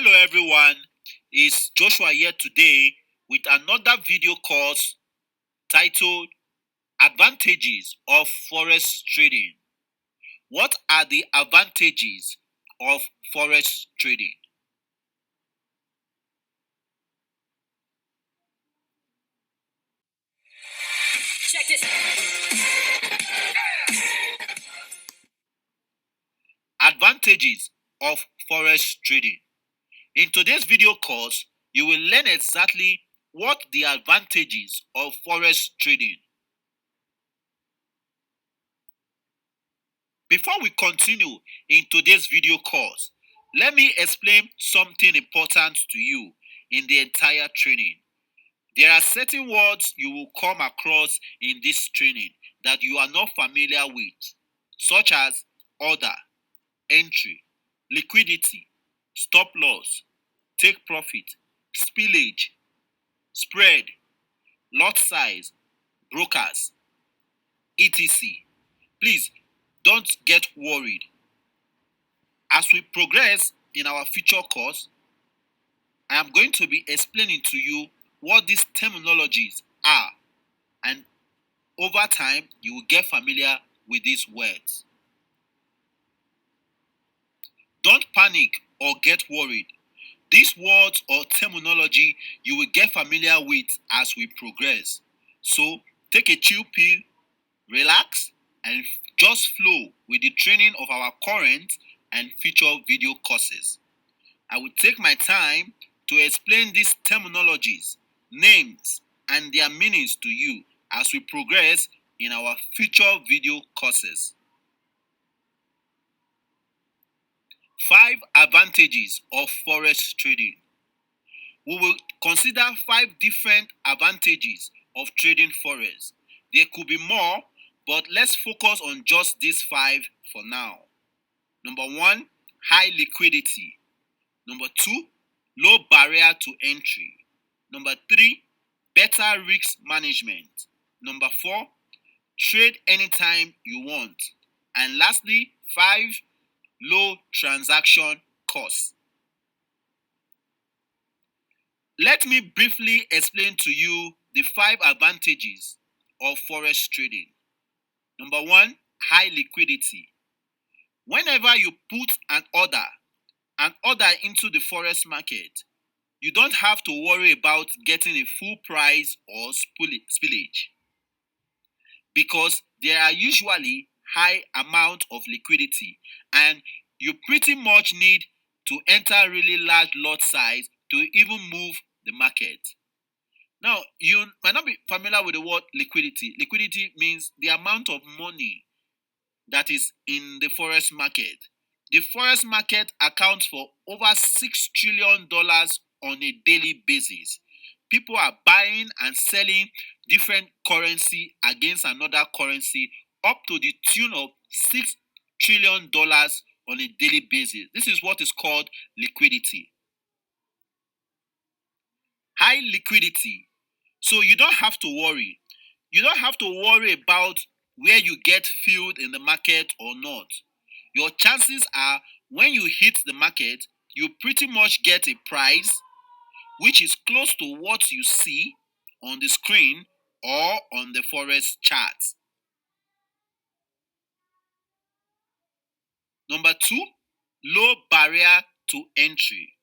Hello everyone, it's Joshua here today with another video course titled Advantages of Forex Trading. What are the advantages of Forex Trading? Check this. Advantages of Forex Trading. In today's video course, you will learn exactly what the advantages of Forex Trading. Before we continue in today's video course, let me explain something important to you in the entire training. There are certain words you will come across in this training that you are not familiar with, such as order, entry, liquidity, stop loss, take profit, spillage, spread, lot size, brokers, etc. Please don't get worried. As we progress in our future course, I am going to be explaining to you what these terminologies are, and over time you will get familiar with these words. Don't panic or get worried. These words or terminology you will get familiar with as we progress. So take a chill pill, relax, and just flow with the training of our current and future video courses. I will take my time to explain these terminologies, names, and their meanings to you as we progress in our future video courses. 5 advantages of Forex trading. We will consider 5 different advantages of trading Forex. There could be more, but let's focus on just these 5 for now. Number 1, high liquidity. Number 2, low barrier to entry. Number 3, better risk management. Number 4, trade anytime you want. And lastly, 5, low transaction costs. Let me briefly explain to you the 5 advantages of Forex trading. Number 1, high liquidity. Whenever you put an order into the Forex market, you don't have to worry about getting a full price or spillage, because there are usually high amount of liquidity, and you pretty much need to enter really large lot size to even move the market. Now, you might not be familiar with the word liquidity. Liquidity means the amount of money that is in the Forex market. The Forex market accounts for over $6 trillion on a daily basis. People are buying and selling different currency against another currency up to the tune of $6 trillion on a daily basis. This is what is called liquidity. High liquidity. So you don't have to worry. You don't have to worry about where you get filled in the market or not. Your chances are when you hit the market, you pretty much get a price which is close to what you see on the screen or on the Forex chart. Number 2, low barrier to entry.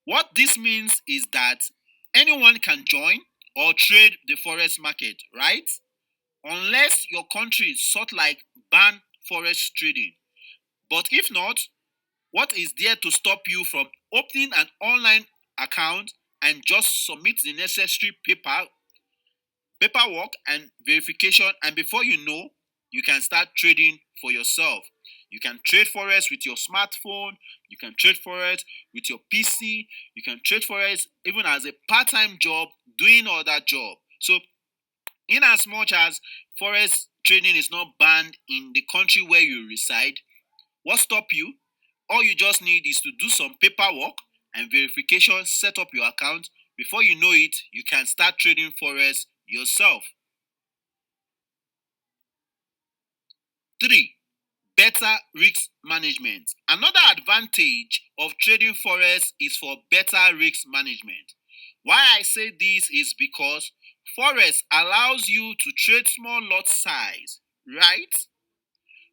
What this means is that anyone can join or trade the Forex market, right? Unless your country is sort like ban Forex trading. But if not, what is there to stop you from opening an online account and just submit the necessary paperwork and verification, and before you know, you can start trading for yourself. You can trade Forex with your smartphone, you can trade Forex with your PC, you can trade Forex even as a part-time job, doing all that job. So, in as much as Forex trading is not banned in the country where you reside, what stop you? All you just need is to do some paperwork and verification, set up your account. Before you know it, you can start trading Forex yourself. 3, better risk management. Another advantage of trading forex is for better risk management. Why I say this is because forex allows you to trade small lot size, right?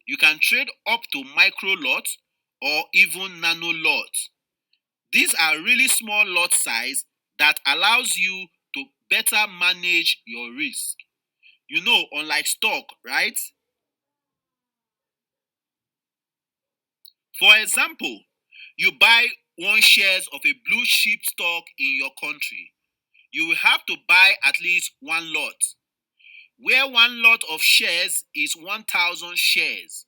You can trade up to micro lots or even nano lots. These are really small lot size that allows you to better manage your risk. You know, unlike stock, right? For example, you buy one shares of a blue chip stock in your country. You will have to buy at least one lot, where one lot of shares is 1,000 shares.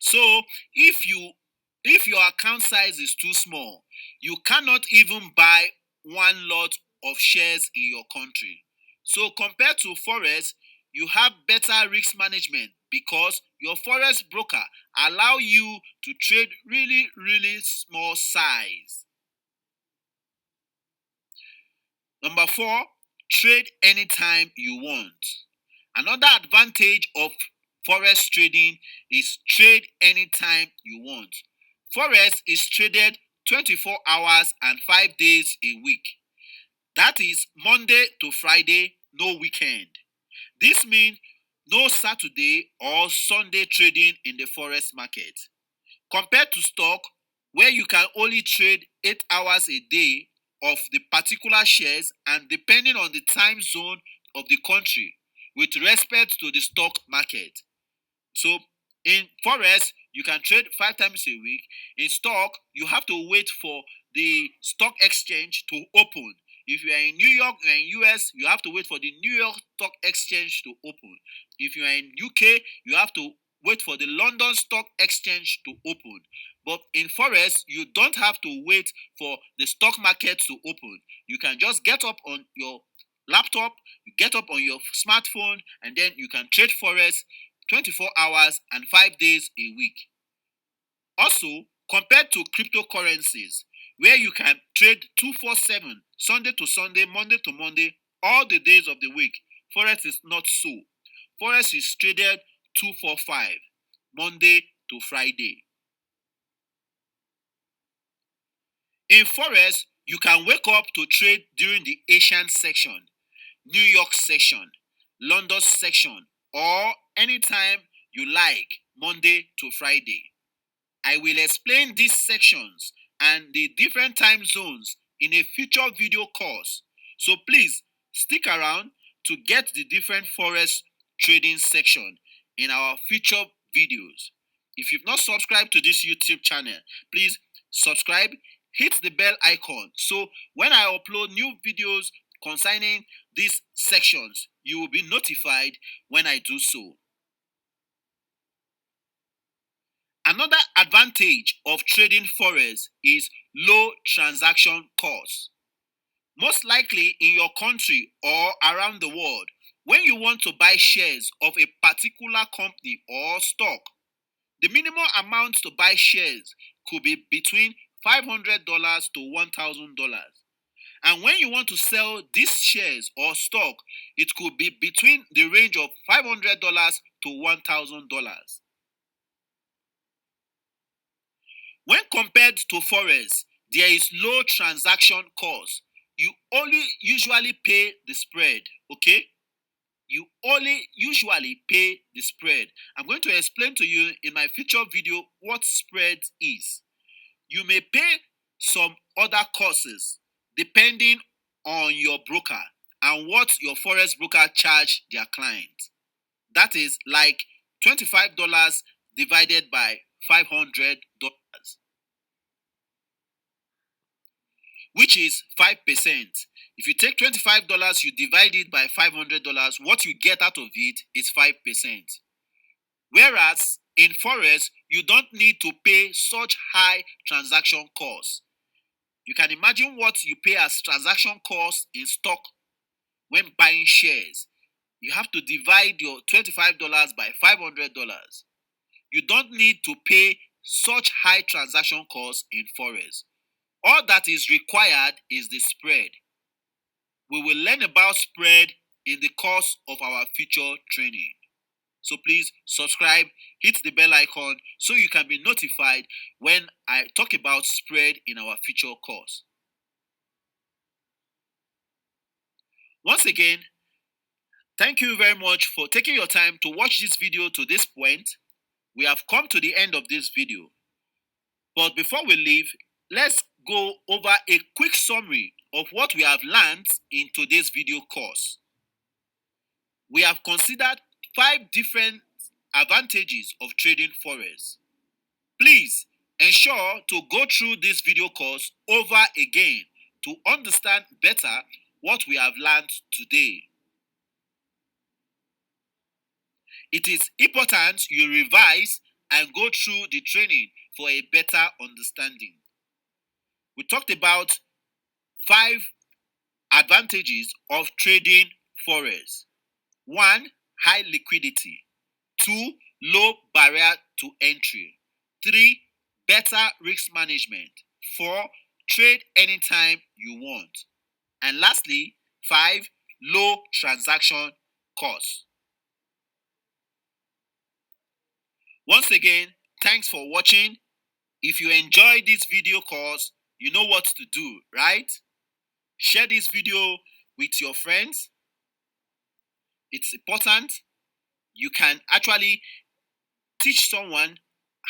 So if your account size is too small, you cannot even buy one lot of shares in your country. So compared to forex, you have better risk management because your forex broker allow you to trade really small size. Number 4, trade anytime you want. Another advantage of forex trading is trade anytime you want. Forex is traded 24 hours and 5 days a week. That is Monday to Friday, no weekend. This means no Saturday or Sunday trading in the forex market. Compared to stock, where you can only trade 8 hours a day of the particular shares and depending on the time zone of the country with respect to the stock market. So in forex, you can trade 5 times a week. In stock, you have to wait for the stock exchange to open. If you are in New York, you are in US, you have to wait for the New York Stock Exchange to open. If you are in UK, you have to wait for the London Stock Exchange to open. But in forex, you don't have to wait for the stock market to open. You can just get up on your laptop, you get up on your smartphone, and then you can trade forex 24 hours and 5 days a week. Also, compared to cryptocurrencies, where you can trade 247, Sunday to Sunday, Monday to Monday, all the days of the week, forex is not so. Forex is traded 245, Monday to Friday. In forex, you can wake up to trade during the Asian section, New York section, London section, or anytime you like, Monday to Friday. I will explain these sections and the different time zones in a future video course. So please stick around to get the different forex trading section in our future videos. If you've not subscribed to this YouTube channel, please subscribe, hit the bell icon. So when I upload new videos concerning these sections, you will be notified when I do so. Another advantage of trading forex is low transaction costs. Most likely in your country or around the world, when you want to buy shares of a particular company or stock, the minimum amount to buy shares could be between $500 to $1,000. And when you want to sell these shares or stock, it could be between the range of $500 to $1,000. When compared to forex, there is low transaction cost. You only usually pay the spread, okay? You only usually pay the spread. I'm going to explain to you in my future video what spread is. You may pay some other costs depending on your broker and what your forex broker charge their client. That is like $25 divided by $500, which is 5%. If you take $25, you divide it by $500, what you get out of it is 5%. Whereas in forex, you don't need to pay such high transaction costs. You can imagine what you pay as transaction costs in stock when buying shares. You have to divide your $25 by $500. You don't need to pay such high transaction costs in forex. All that is required is the spread. We will learn about spread in the course of our future training. So please subscribe, hit the bell icon so you can be notified when I talk about spread in our future course. Once again, thank you very much for taking your time to watch this video to this point. We have come to the end of this video. But before we leave, let's go over a quick summary of what we have learned in today's video course. We have considered 5 different advantages of trading forex. Please ensure to go through this video course over again to understand better what we have learned today. It is important you revise and go through the training for a better understanding. We talked about 5 advantages of trading forex. 1. High liquidity. 2. Low barrier to entry. 3. Better risk management. 4. Trade anytime you want. And lastly, 5. Low transaction costs. Once again, thanks for watching. If you enjoyed this video course, you know what to do, right? Share this video with your friends. It's important. You can actually teach someone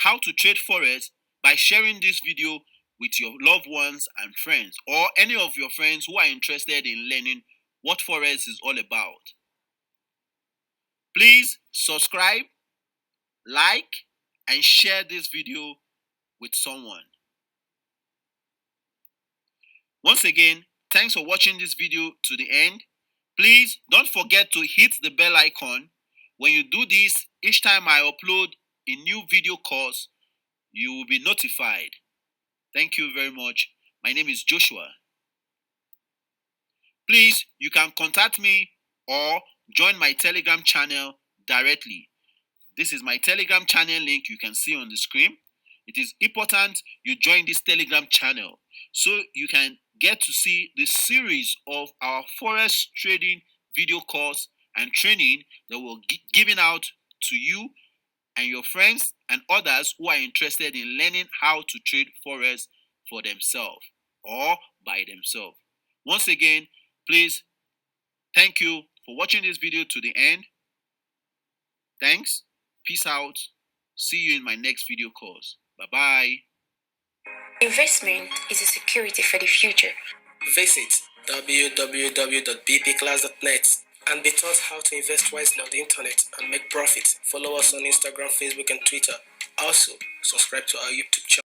how to trade forex by sharing this video with your loved ones and friends, or any of your friends who are interested in learning what forex is all about. Please subscribe, like, and share this video with someone. Once again, thanks for watching this video to the end. Please don't forget to hit the bell icon. When you do this, each time I upload a new video course, you will be notified. Thank you very much. My name is Joshua. Please, you can contact me or join my Telegram channel directly. This is my Telegram channel link you can see on the screen. It is important you join this Telegram channel so you can get to see the series of our forex trading video course and training that we're giving out to you and your friends and others who are interested in learning how to trade forex for themselves or by themselves. Once again, please, thank you for watching this video to the end. Thanks. Peace out. See you in my next video course. Bye-bye. Investment is a security for the future. Visit www.bpclass.net and be taught how to invest wisely on the internet and make profit. Follow us on Instagram, Facebook, and Twitter. Also, subscribe to our YouTube channel.